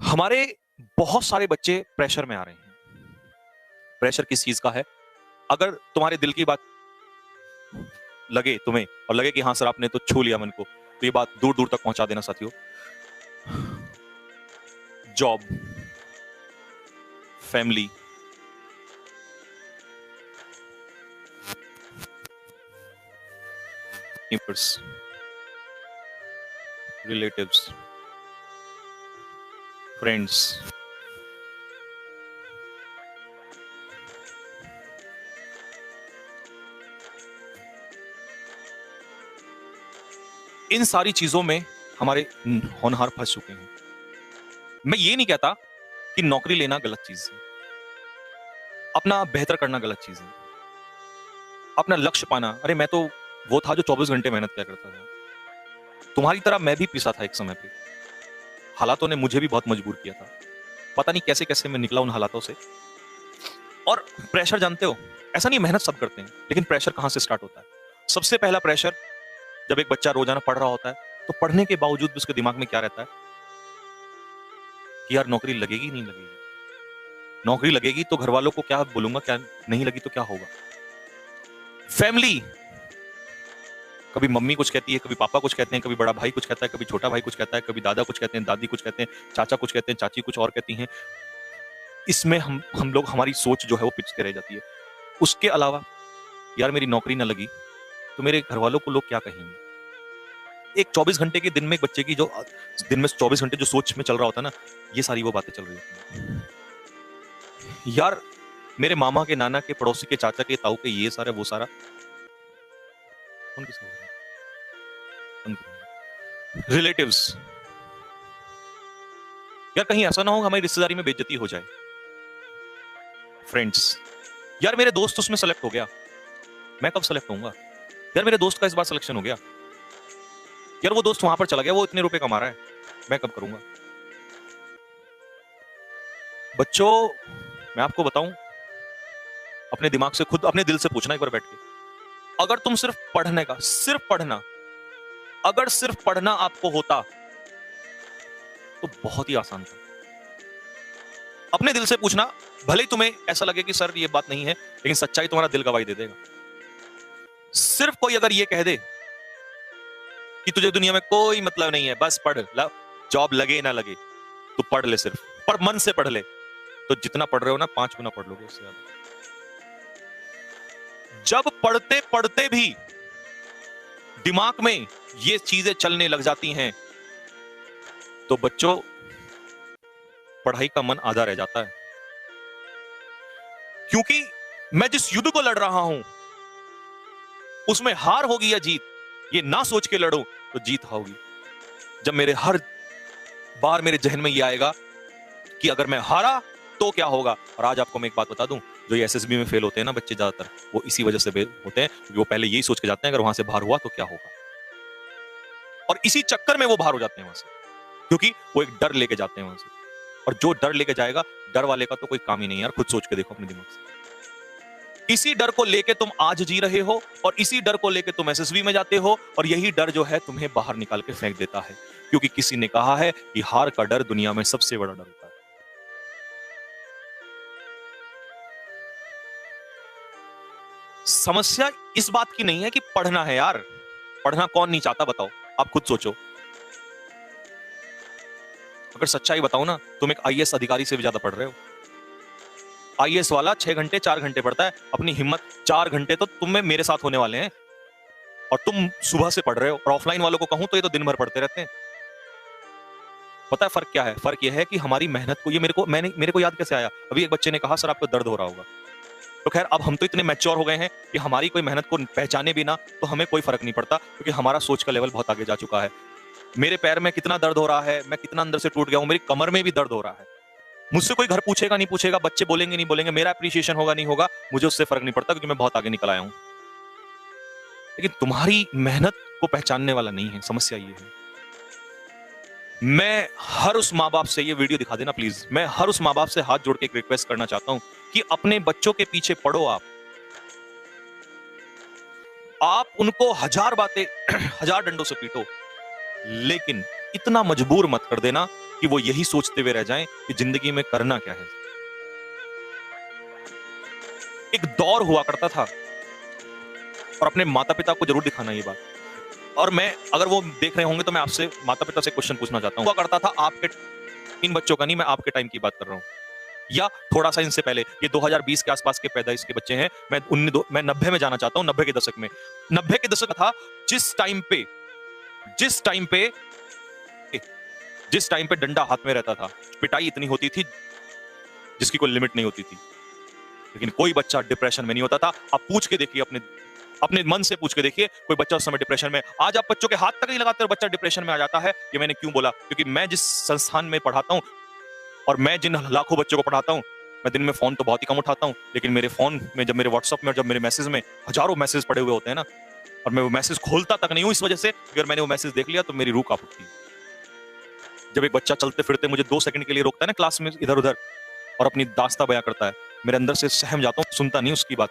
हमारे बहुत सारे बच्चे प्रेशर में आ रहे हैं। प्रेशर किस चीज का है? अगर तुम्हारे दिल की बात लगे तुम्हें और लगे कि हाँ सर आपने तो छू लिया मन को, तो ये बात दूर दूर तक पहुंचा देना साथियों। Job, family, neighbours, relatives, friends, इन सारी चीजों में हमारे होनहार फंस चुके हैं। मैं ये नहीं कहता कि नौकरी लेना गलत चीज है, अपना बेहतर करना गलत चीज है, अपना लक्ष्य पाना। अरे मैं तो वो था जो 24 घंटे मेहनत किया करता था। तुम्हारी तरह मैं भी पिसा था एक समय पे। हालातों ने मुझे भी बहुत मजबूर किया था। पता नहीं कैसे कैसे मैं निकला उन हालातों से। और प्रेशर जानते हो, ऐसा नहीं मेहनत सब करते हैं, लेकिन प्रेशर कहां से स्टार्ट होता है? सबसे पहला प्रेशर, जब एक बच्चा रोजाना पढ़ रहा होता है तो पढ़ने के बावजूद भी उसके दिमाग में क्या रहता है कि यार नौकरी लगेगी नहीं लगेगी, नौकरी लगेगी तो घर वालों को क्या बोलूंगा, क्या नहीं लगी तो क्या होगा। फैमिली, कभी मम्मी कुछ कहती है, कभी पापा कुछ कहते हैं, कभी बड़ा भाई कुछ कहता है, कभी छोटा भाई कुछ कहता है, कभी दादा कुछ कहते हैं, दादी कुछ कहते हैं, चाचा कुछ कहते हैं, चाची कुछ और कहती हैं। इसमें हम लोग, हमारी सोच जो है वो पिछते रह जाती है। उसके अलावा यार मेरी नौकरी ना लगी तो मेरे घर वालों को लोग क्या कहेंगे। एक 24 घंटे के दिन में एक बच्चे की जो दिन में 24 घंटे जो सोच में चल रहा होता है ना, ये सारी वो बातें चल रही होती हैं। यार मेरे मामा के, नाना के, पड़ोसी के, चाचा के, ताऊ के, ये सारा वो सारा उनकी रिलेटिव्स। यार कहीं ऐसा ना हो हमारी रिश्तेदारी में बेइज्जती हो जाए। फ्रेंड्स, यार मेरे दोस्त उसमें सेलेक्ट हो गया, मैं कब सेलेक्ट होऊंगा। यार मेरे दोस्त का इस बार सिलेक्शन हो गया, यार वो दोस्त वहां पर चला गया, वो इतने रुपए कमा रहा है, मैं कब करूंगा। बच्चों, मैं आपको बताऊं, अपने दिमाग से खुद, अपने दिल से पूछना एक बार बैठ के, अगर तुम सिर्फ पढ़ने का, सिर्फ पढ़ना, अगर सिर्फ पढ़ना आपको होता तो बहुत ही आसान था। अपने दिल से पूछना, भले ही तुम्हें ऐसा लगे कि सर ये बात नहीं है, लेकिन सच्चाई तुम्हारा दिल गवाही दे देगा। सिर्फ कोई अगर ये कह दे कि तुझे दुनिया में कोई मतलब नहीं है, बस पढ़, जॉब लगे ना लगे तो पढ़ ले, सिर्फ पर मन से पढ़ ले, तो जितना पढ़ रहे हो ना 5 गुना पढ़ लोगे उससे ज्यादा। जब पढ़ते पढ़ते भी दिमाग में ये चीजें चलने लग जाती हैं तो बच्चों पढ़ाई का मन आधा रह जाता है। क्योंकि मैं जिस युद्ध को लड़ रहा हूं उसमें हार होगी या जीत, ये ना सोच के लड़ूं तो जीत होगी। जब मेरे हर बार मेरे जहन में ये आएगा कि अगर मैं हारा तो क्या होगा। और आज आपको मैं एक बात बता दूं, जो ये एसएसबी में फेल होते हैं ना बच्चे ज्यादातर, वो इसी वजह से फेल होते हैं, क्योंकि वो पहले यही सोच के जाते हैं अगर वहां से बाहर हुआ तो क्या होगा, और इसी चक्कर में वो बाहर हो जाते हैं वहां से, क्योंकि वो एक डर लेके जाते हैं वहां से। और जो डर लेके जाएगा, डर वाले का तो कोई काम ही नहीं है यार, खुद सोच के देखो अपने दिमाग से। इसी डर को लेके तुम आज जी रहे हो, और इसी डर को लेके तुम एसएसबी में जाते हो, और यही डर जो है तुम्हें बाहर निकाल के फेंक देता है, क्योंकि किसी ने कहा है कि हार का डर दुनिया में सबसे बड़ा डर होता है। समस्या इस बात की नहीं है कि पढ़ना है यार, पढ़ना कौन नहीं चाहता बताओ, आप खुद सोचो। अगर सच्चाई बताओ ना, तुम एक आईएएस अधिकारी से भी ज्यादा पढ़ रहे हो। आईएएस वाला 6 घंटे 4 घंटे पढ़ता है, अपनी हिम्मत 4 घंटे तो तुम्हें मेरे साथ होने वाले हैं, और तुम सुबह से पढ़ रहे हो। और ऑफलाइन वालों को कहूं तो ये तो दिन भर पढ़ते रहते हैं। पता है फर्क क्या है? फर्क यह है कि हमारी मेहनत को, ये मेरे को याद कैसे आया, अभी एक बच्चे ने कहा सर आपको दर्द हो रहा होगा। तो खैर अब हम तो इतने मैच्योर हो गए हैं कि हमारी कोई मेहनत को पहचाने भी ना तो हमें कोई फर्क नहीं पड़ता, क्योंकि हमारा सोच का लेवल बहुत आगे जा चुका है। मेरे पैर में कितना दर्द हो रहा है, मैं कितना अंदर से टूट गया हूं, मेरी कमर में भी दर्द हो रहा है। मुझसे कोई घर पूछेगा नहीं पूछेगा, बच्चे बोलेंगे नहीं बोलेंगे, मेरा अप्रिसिएशन होगा नहीं होगा, मुझे उससे फर्क नहीं पड़ता, क्योंकि मैं बहुत आगे निकल आया हूं। लेकिन तुम्हारी मेहनत को पहचानने वाला नहीं है, समस्या ये है। मैं हर उस माँ बाप से, ये वीडियो दिखा देना प्लीज, मैं हर उस माँ बाप से हाथ जोड़ के एक रिक्वेस्ट करना चाहता हूं कि अपने बच्चों के पीछे पढ़ो। आप उनको 1000 बातें 1000 डंडों से पीटो, लेकिन इतना मजबूर मत कर देना कि वो यही सोचते हुए रह जाएं कि जिंदगी में करना क्या है। एक दौर हुआ करता था, और अपने माता पिता को जरूर दिखाना ये बात। और मैं, अगर वो देख रहे होंगे तो मैं आपसे माता पिता से क्वेश्चन पूछना चाहता हूं। हुआ करता था आपके, इन बच्चों का नहीं, मैं आपके टाइम की बात कर रहा हूं, या थोड़ा सा इनसे पहले, ये 2020 के आसपास के पैदाइश के बच्चे हैं। मैं 90 में जाना चाहता हूं, 90 के दशक में। 90 के दशक था जिस टाइम पे जिस टाइम पे जिस टाइम पे डंडा हाथ में रहता था, पिटाई इतनी होती थी जिसकी कोई लिमिट नहीं होती थी, लेकिन कोई बच्चा डिप्रेशन में नहीं होता था। आप पूछ के देखिए, अपने अपने मन से पूछ के देखिए, कोई बच्चा उस समय डिप्रेशन में। आज आप बच्चों के हाथ तक नहीं लगाते और बच्चा डिप्रेशन में आ जाता है। ये मैंने क्यों बोला? क्योंकि मैं जिस संस्थान में पढ़ाता हूं और मैं जिन लाखों बच्चों को पढ़ाता हूं, मैं दिन में फोन तो बहुत ही कम उठाता हूं, लेकिन मेरे फोन में, जब मेरे व्हाट्सएप में और जब मेरे मैसेज में हजारों मैसेज पड़े हुए होते हैं ना, और मैं वो मैसेज खोलता तक नहीं हूं, इस वजह से अगर मैंने वो मैसेज देख लिया तो मेरी रूह कांप उठती है। जब एक बच्चा चलते फिरते मुझे 2 सेकंड के लिए रोकता है ना क्लास में इधर उधर, और अपनी दास्तां बयां करता है, मेरे अंदर से सहम जाता हूं, सुनता नहीं उसकी बात।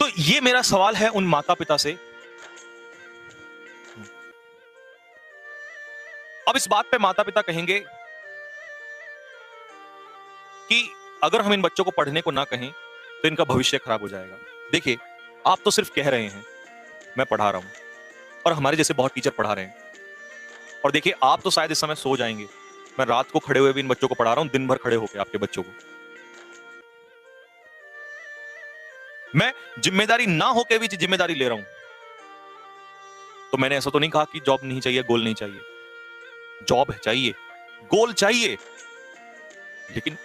तो ये मेरा सवाल है उन माता पिता से। अब इस बात पे माता पिता कहेंगे कि अगर हम इन बच्चों को पढ़ने को ना कहें तो इनका भविष्य खराब हो जाएगा। देखिए, आप तो सिर्फ कह रहे हैं, मैं पढ़ा रहा हूं, और हमारे जैसे बहुत टीचर पढ़ा रहे हैं। और देखिए, आप तो शायद इस समय सो जाएंगे, मैं रात को खड़े हुए भी इन बच्चों को पढ़ा रहा हूं, दिन भर खड़े होकर आपके बच्चों को। मैं जिम्मेदारी ना होकर भी जिम्मेदारी ले रहा हूं। तो मैंने ऐसा तो नहीं कहा कि जॉब नहीं चाहिए, गोल नहीं चाहिए। जॉब चाहिए, गोल चाहिए, लेकिन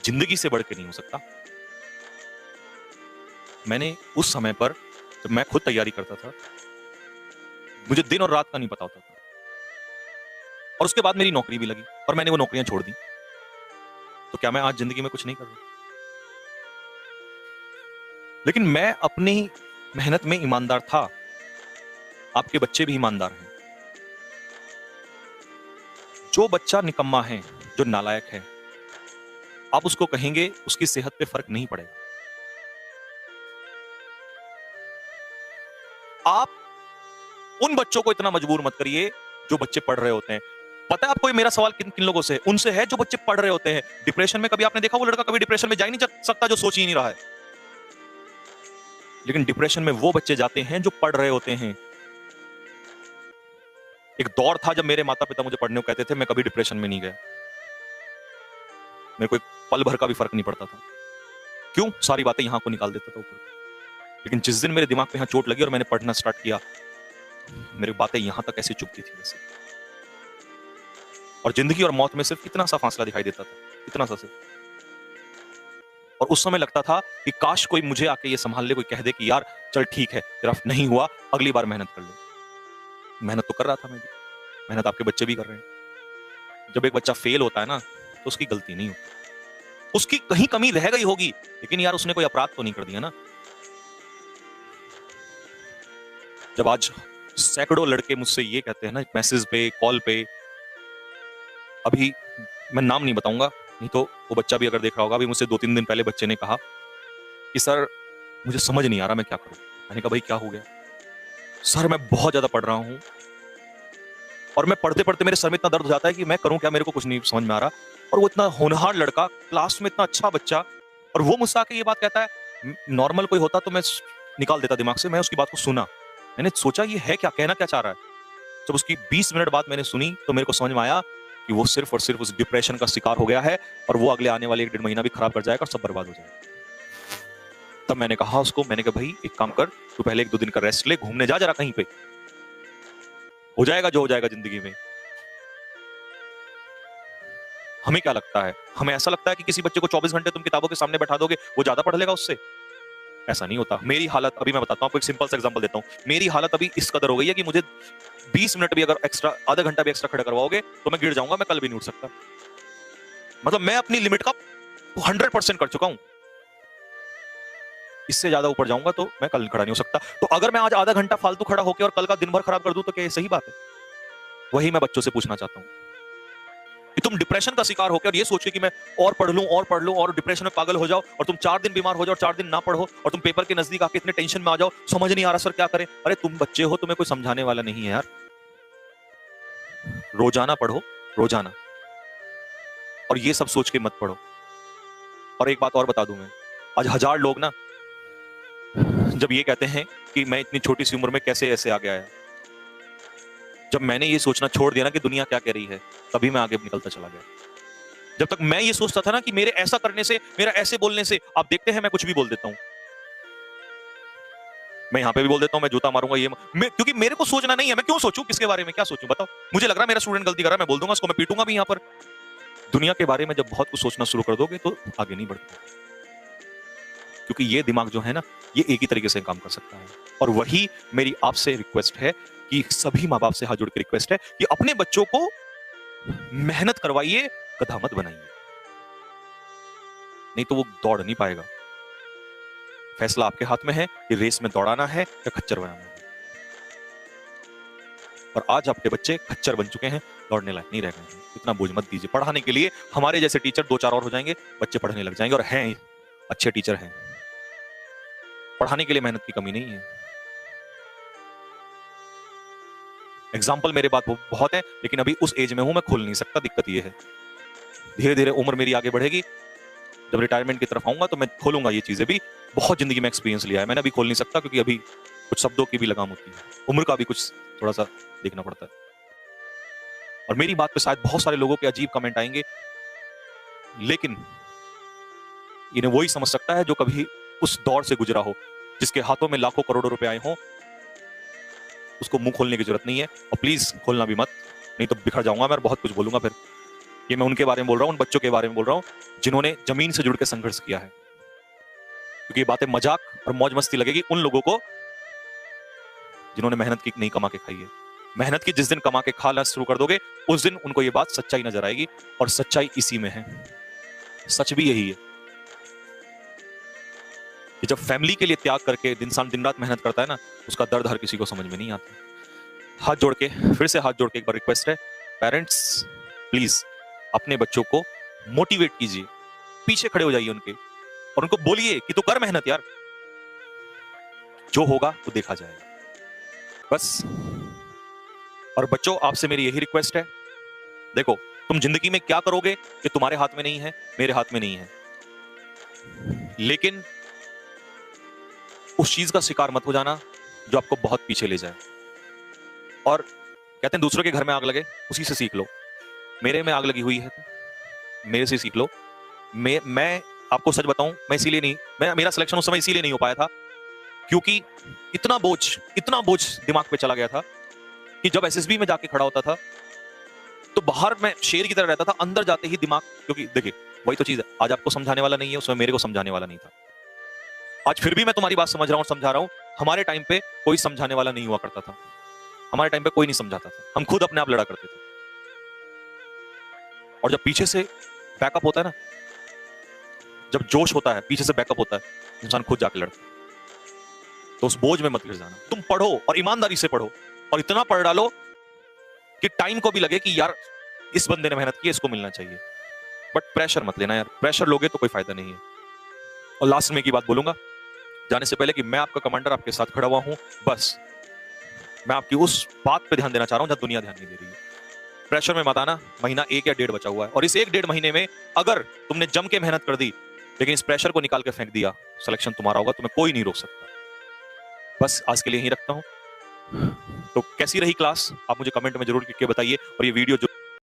जिंदगी से बढ़ के नहीं हो सकता। मैंने उस समय पर, जब मैं खुद तैयारी करता था, मुझे दिन और रात का नहीं पता होता था, और उसके बाद मेरी नौकरी भी लगी और मैंने वो नौकरियां छोड़ दी। तो क्या मैं आज जिंदगी में कुछ नहीं कर रहा? लेकिन मैं अपनी मेहनत में ईमानदार था। आपके बच्चे भी ईमानदार हैं। जो बच्चा निकम्मा है, जो नालायक है, आप उसको कहेंगे, उसकी सेहत पे फर्क नहीं पड़ेगा। आप उन बच्चों को इतना मजबूर मत करिए जो बच्चे पढ़ रहे होते हैं। पता है आपको ये मेरा सवाल किन किन लोगों से? उनसे है जो बच्चे पढ़ रहे होते हैं। डिप्रेशन में कभी आपने देखा वो लड़का कभी डिप्रेशन में जा ही नहीं सकता जो सोच ही नहीं रहा है। लेकिन डिप्रेशन में वो बच्चे जाते हैं जो पढ़ रहे होते हैं। एक दौर था जब मेरे माता पिता मुझे पढ़ने को कहते थे, मैं कभी डिप्रेशन में नहीं गया। मेरे को एक पल भर का भी फर्क नहीं पड़ता था। क्यों? सारी बातें यहां को निकाल देता था ऊपर। लेकिन जिस दिन मेरे दिमाग पे यहां चोट लगी और मैंने पढ़ना स्टार्ट किया, मेरी बातें यहां तक ऐसे चुभती थी वैसे। और जिंदगी और मौत में सिर्फ इतना सा फासला दिखाई देता था, इतना सा सिर्फ। और उस समय लगता था कि काश कोई मुझे आके ये संभाल ले, कोई कह दे कि यार चल ठीक है, तेरा नहीं हुआ, अगली बार मेहनत कर ले। मेहनत तो कर रहा था मैं भी, मेहनत आपके बच्चे भी कर रहे हैं। जब एक बच्चा फेल होता है ना, तो उसकी गलती नहीं होती, उसकी कहीं कमी रह गई होगी, लेकिन यार उसने कोई अपराध तो नहीं कर दिया ना। जब आज सैकड़ों लड़के मुझसे ये कहते हैं ना, मैसेज पे, कॉल पे, अभी मैं नाम नहीं बताऊंगा, नहीं तो वो बच्चा भी अगर देख रहा होगा, अभी मुझसे 2-3 दिन पहले बच्चे ने कहा कि सर मुझे समझ नहीं आ रहा मैं क्या करूं। मैंने कहा भाई क्या हो गया? सर मैं बहुत ज्यादा पढ़ रहा हूं, और मैं पढ़ते पढ़ते मेरे सर में इतना दर्द हो जाता है कि मैं करूं क्या, मेरे को कुछ नहीं समझ में आ रहा। और वो इतना होनहार लड़का, क्लास में इतना अच्छा बच्चा, और वो मुझसे आके ये बात कहता है। नॉर्मल कोई होता तो मैं निकाल देता दिमाग से। मैं उसकी बात को सुना, मैंने सोचा ये है क्या, कहना क्या चाह रहा है। जब उसकी 20 मिनट बाद मैंने सुनी तो मेरे को समझ में आया कि वो सिर्फ और सिर्फ उस डिप्रेशन का शिकार हो गया है, और वो अगले आने वाले 1-1.5 महीना भी खराब कर जाएगा और सब बर्बाद हो जाएगा। तब मैंने कहा उसको, मैंने कहा भाई एक काम कर, तू पहले 1-2 दिन का रेस्ट ले, घूमने जा जरा कहीं पे, हो जाएगा जो हो जाएगा जिंदगी में। हमें क्या लगता है? हमें ऐसा लगता है कि किसी बच्चे को 24 घंटे तुम किताबों के सामने बैठा दोगे, वो ज्यादा पढ़ लेगा उससे। ऐसा नहीं होता। मेरी हालत अभी मैं बताता हूं आपको, एक सिंपल सा एग्जांपल देता हूं। मेरी हालत अभी इस कदर हो गई है कि मुझे 20 मिनट भी अगर एक्स्ट्रा, आधा घंटा भी एक्स्ट्रा खड़ा करवाओगे तो मैं गिर जाऊंगा, मैं कल भी नहीं उठ सकता। मतलब मैं अपनी लिमिट का 100% कर चुका हूं। इससे ज्यादा ऊपर जाऊंगा तो मैं कल खड़ा नहीं हो सकता। तो अगर मैं आज आधा घंटा फालतू खड़ा होकर और कल का दिन भर खराब कर दूं तो क्या ये सही बात है? वही मैं बच्चों से पूछना चाहता हूं कि तुम डिप्रेशन का शिकार होकर ये सोच के कि मैं और पढ़ लूं और डिप्रेशन में पागल हो जाओ, और तुम 4 दिन बीमार हो जाओ और 4 दिन ना पढ़ो, और तुम पेपर के नजदीक आके इतने टेंशन में आ जाओ, समझ नहीं आ रहा सर क्या करें। अरे तुम बच्चे हो, तुम्हें कोई समझाने वाला नहीं है यार। रोजाना पढ़ो, रोजाना। और ये सब सोच के मत पढ़ो। और एक बात और बता दूं मैं, आज 1000 लोग ना जब ये कहते हैं कि मैं इतनी छोटी सी उम्र में कैसे ऐसे आगे आया, जब मैंने ये सोचना छोड़ दिया ना कि दुनिया क्या कह रही है, तभी मैं आगे निकलता चला गया। जब तक मैं ये सोचता था ना कि मेरे ऐसा करने से, मेरा ऐसे बोलने से, आप देखते हैं मैं कुछ भी बोल देता हूं। मैं यहां पे भी बोल देता हूं मैं जूता मारूंगा, क्योंकि मेरे को सोचना नहीं है। मैं क्यों सोचूं, किसके बारे में क्या सोचूं बताओ। मुझे लग रहा है मेरा स्टूडेंट गलती कर रहा है, मैं बोल दूंगा उसको, मैं पीटूंगा भी यहां पर। दुनिया के बारे में जब बहुत कुछ सोचना शुरू कर दोगे तो आगे नहीं बढ़ते, क्योंकि ये दिमाग जो है ना, ये एक ही तरीके से काम कर सकता है। और वही मेरी आपसे रिक्वेस्ट है, कि सभी माँ बाप से हाथ जोड़ के रिक्वेस्ट है कि अपने बच्चों को मेहनत करवाइए, गधा मत बनाइए, नहीं तो वो दौड़ नहीं पाएगा। फैसला आपके हाथ में है कि रेस में दौड़ाना है या खच्चर बनाना है। और आज आपके बच्चे खच्चर बन चुके हैं, दौड़ने लायक नहीं रह गए हैं। इतना बोझ मत दीजिए। पढ़ाने के लिए हमारे जैसे टीचर 2-4 और हो जाएंगे, बच्चे पढ़ने लग जाएंगे, और हैं अच्छे टीचर हैं। पढ़ाने के लिए मेहनत की कमी नहीं है। एग्जाम्पल मेरे पास बहुत है, लेकिन अभी उस एज में हूं, मैं खोल नहीं सकता। दिक्कत ये है, धीरे धीरे उम्र मेरी आगे बढ़ेगी, जब रिटायरमेंट की तरफ आऊंगा तो मैं खोलूंगा ये चीजें भी। बहुत जिंदगी में एक्सपीरियंस लिया है मैंने, अभी खोल नहीं सकता, क्योंकि अभी कुछ शब्दों की भी लगाम होती है, उम्र का भी कुछ थोड़ा सा देखना पड़ता है। और मेरी बात पे शायद बहुत सारे लोगों के अजीब कमेंट आएंगे, लेकिन इन्हें वही समझ सकता है जो कभी उस दौर से गुजरा हो, जिसके हाथों में लाखों करोड़ों रुपए आए हों। उसको मुंह खोलने की जरूरत नहीं है, और प्लीज खोलना भी मत, नहीं तो बिखर जाऊंगा मैं, बहुत कुछ बोलूंगा फिर। ये मैं उनके बारे में बोल रहा हूं, उन बच्चों के बारे में बोल रहा हूं जिन्होंने जमीन से जुड़ के संघर्ष किया है। क्योंकि ये बातें मजाक और मौज मस्ती लगेगी उन लोगों को जिन्होंने मेहनत की नहीं कमा के खाई है। मेहनत की जिस दिन कमा के खाना शुरू कर दोगे, उस दिन उनको ये बात सच्चाई नजर आएगी, और सच्चाई इसी में है। सच भी यही है कि जब फैमिली के लिए त्याग करके इंसान दिन रात मेहनत करता है ना, उसका दर्द हर किसी को समझ में नहीं आता। हाथ जोड़ के, फिर से हाथ जोड़ के एक बार रिक्वेस्ट है, पेरेंट्स प्लीज अपने बच्चों को मोटिवेट कीजिए, पीछे खड़े हो जाइए उनके, और उनको बोलिए कि तू कर मेहनत यार, जो होगा वो देखा जाएगा, बस। और बच्चों, आपसे मेरी यही रिक्वेस्ट है, देखो तुम जिंदगी में क्या करोगे ये तुम्हारे हाथ में नहीं है, मेरे हाथ में नहीं है, लेकिन उस चीज का शिकार मत हो जाना जो आपको बहुत पीछे ले जाए। और कहते हैं दूसरों के घर में आग लगे, उसी से सीख लो। मेरे में आग लगी हुई है, मेरे से सीख लो। मैं आपको सच बताऊं, मैं इसीलिए नहीं, मेरा सिलेक्शन उस समय इसीलिए नहीं हो पाया था, क्योंकि इतना बोझ दिमाग पे चला गया था कि जब एसएसबी में जाके खड़ा होता था तो बाहर मैं शेर की तरह रहता था, अंदर जाते ही दिमाग, क्योंकि देखिए वही तो चीज है, आज आपको समझाने वाला नहीं है, उसमें मेरे को समझाने वाला नहीं था। आज फिर भी मैं तुम्हारी बात समझ रहा हूं, समझा रहा हूं। हमारे टाइम पे कोई समझाने वाला नहीं हुआ करता था, हमारे टाइम पे कोई नहीं समझाता था, हम खुद अपने आप लड़ा करते थे। और जब पीछे से बैकअप होता है ना, जब जोश होता है, पीछे से बैकअप होता है, इंसान खुद जाके लड़ता है। तो उस बोझ में मत गिर जाना, तुम पढ़ो और ईमानदारी से पढ़ो, और इतना पढ़ डालो कि टाइम को भी लगे कि यार इस बंदे ने मेहनत की, इसको मिलना चाहिए। बट प्रेशर मत लेना यार, प्रेशर लोगे तो कोई फायदा नहीं है। और लास्ट में एक ही बात बोलूंगा जाने से पहले, कि मैं आपका कमांडर, आपके साथ खड़ा हुआ हूं, बस मैं आपकी उस बात पे ध्यान देना चाह रहा हूं जहां दुनिया ध्यान नहीं दे रही है। प्रेशर में मत आना, महीना 1 या 1.5 बचा हुआ है, और इस 1-1.5 महीने में अगर तुमने जम के मेहनत कर दी, लेकिन इस प्रेशर को निकाल के फेंक दिया, सिलेक्शन तुम्हारा होगा, तुम्हें कोई नहीं रोक सकता। बस आज के लिए यहीं रखता हूं। तो कैसी रही क्लास, आप मुझे कमेंट में जरूर लिख के बताइए, और ये वीडियो जो